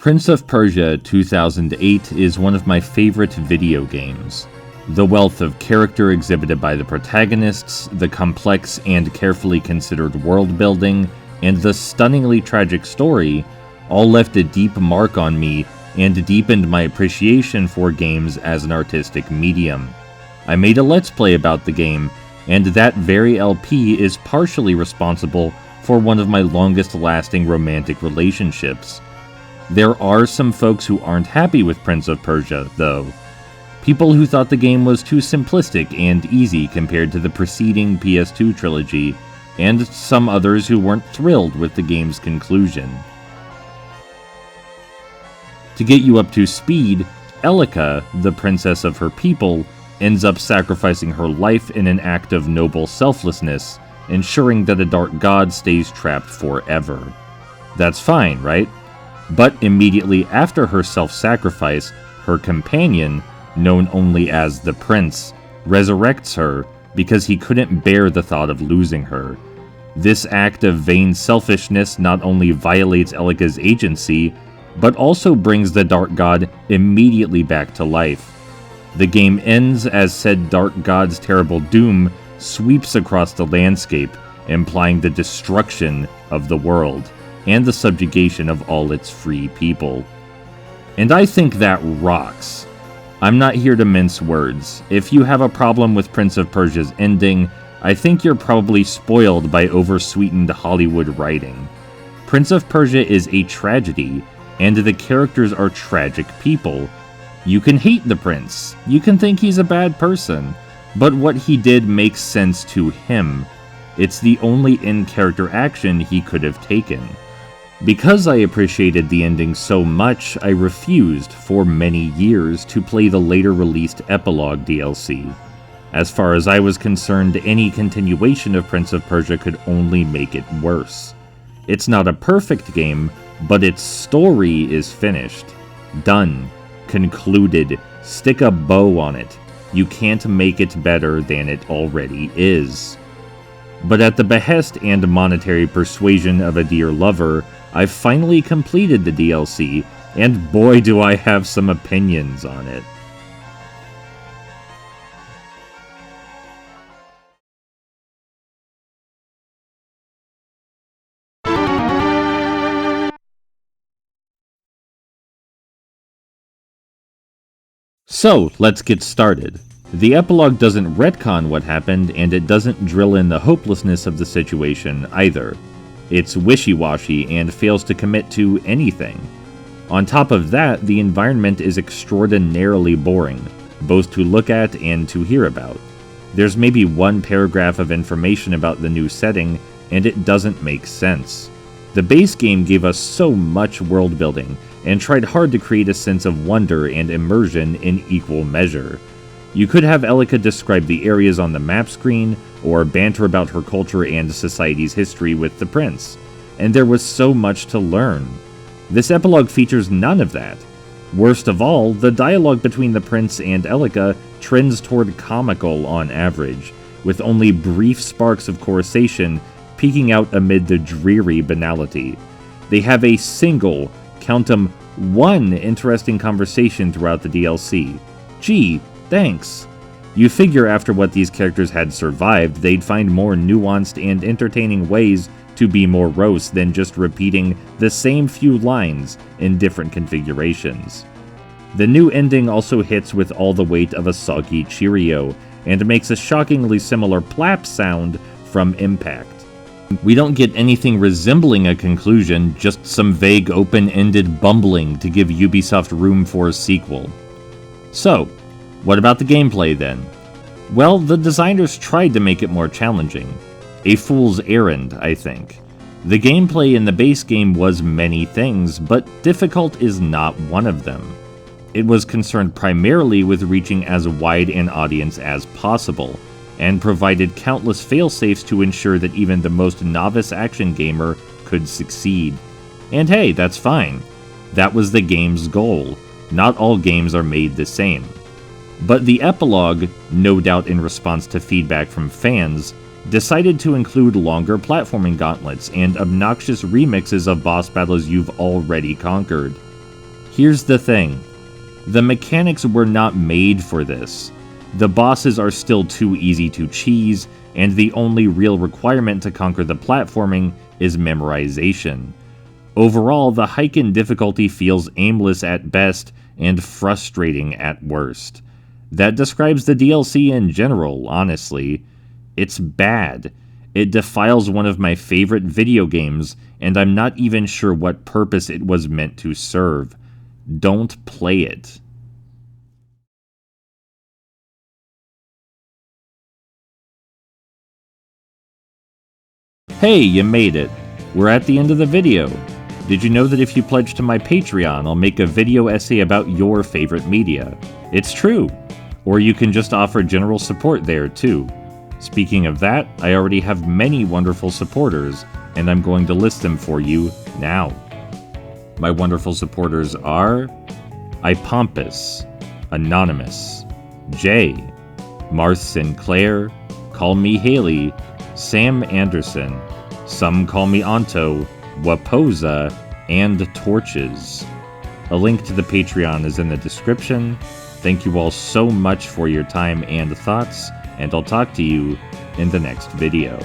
Prince of Persia 2008 is one of my favorite video games. The wealth of character exhibited by the protagonists, the complex and carefully considered world building, and the stunningly tragic story all left a deep mark on me and deepened my appreciation for games as an artistic medium. I made a Let's Play about the game, and that very LP is partially responsible for one of my longest lasting romantic relationships. There are some folks who aren't happy with Prince of Persia, though. People who thought the game was too simplistic and easy compared to the preceding PS2 trilogy, and some others who weren't thrilled with the game's conclusion. To get you up to speed, Elika, the princess of her people, ends up sacrificing her life in an act of noble selflessness, ensuring that a dark god stays trapped forever. That's fine, right? But immediately after her self-sacrifice, her companion, known only as the Prince, resurrects her because he couldn't bear the thought of losing her. This act of vain selfishness not only violates Elika's agency, but also brings the Dark God immediately back to life. The game ends as said Dark God's terrible doom sweeps across the landscape, implying the destruction of the world and the subjugation of all its free people. And I think that rocks. I'm not here to mince words. If you have a problem with Prince of Persia's ending, I think you're probably spoiled by oversweetened Hollywood writing. Prince of Persia is a tragedy, and the characters are tragic people. You can hate the prince, you can think he's a bad person, but what he did makes sense to him. It's the only in-character action he could have taken. Because I appreciated the ending so much, I refused, for many years, to play the later released Epilogue DLC. As far as I was concerned, any continuation of Prince of Persia could only make it worse. It's not a perfect game, but its story is finished. Done. Concluded. Stick a bow on it. You can't make it better than it already is. But at the behest and monetary persuasion of a dear lover, I've finally completed the DLC, and boy do I have some opinions on it. So, let's get started. The epilogue doesn't retcon what happened, and it doesn't drill in the hopelessness of the situation either. It's wishy-washy and fails to commit to anything. On top of that, the environment is extraordinarily boring, both to look at and to hear about. There's maybe one paragraph of information about the new setting, and it doesn't make sense. The base game gave us so much world building, and tried hard to create a sense of wonder and immersion in equal measure. You could have Elika describe the areas on the map screen, or banter about her culture and society's history with the prince, and there was so much to learn. This epilogue features none of that. Worst of all, the dialogue between the prince and Elika trends toward comical on average, with only brief sparks of conversation peeking out amid the dreary banality. They have a single, count 'em, one interesting conversation throughout the DLC. Gee, thanks. You figure after what these characters had survived, they'd find more nuanced and entertaining ways to be morose than just repeating the same few lines in different configurations. The new ending also hits with all the weight of a soggy Cheerio, and makes a shockingly similar plap sound from Impact. We don't get anything resembling a conclusion, just some vague open-ended bumbling to give Ubisoft room for a sequel. So, what about the gameplay then? Well, the designers tried to make it more challenging. A fool's errand, I think. The gameplay in the base game was many things, but difficult is not one of them. It was concerned primarily with reaching as wide an audience as possible, and provided countless failsafes to ensure that even the most novice action gamer could succeed. And hey, that's fine. That was the game's goal. Not all games are made the same. But the epilogue, no doubt in response to feedback from fans, decided to include longer platforming gauntlets and obnoxious remixes of boss battles you've already conquered. Here's the thing. The mechanics were not made for this. The bosses are still too easy to cheese, and the only real requirement to conquer the platforming is memorization. Overall, the hike in difficulty feels aimless at best and frustrating at worst. That describes the DLC in general, honestly. It's bad. It defiles one of my favorite video games, and I'm not even sure what purpose it was meant to serve. Don't play it. Hey, you made it. We're at the end of the video. Did you know that if you pledge to my Patreon, I'll make a video essay about your favorite media? It's true. Or you can just offer general support there, too. Speaking of that, I already have many wonderful supporters, and I'm going to list them for you now. My wonderful supporters are Ipompus, Anonymous, Jay, Marth Sinclair, Call Me Haley, Sam Anderson, Some Call Me Anto, Wapoza, and Torches. A link to the Patreon is in the description. Thank you all so much for your time and thoughts, and I'll talk to you in the next video.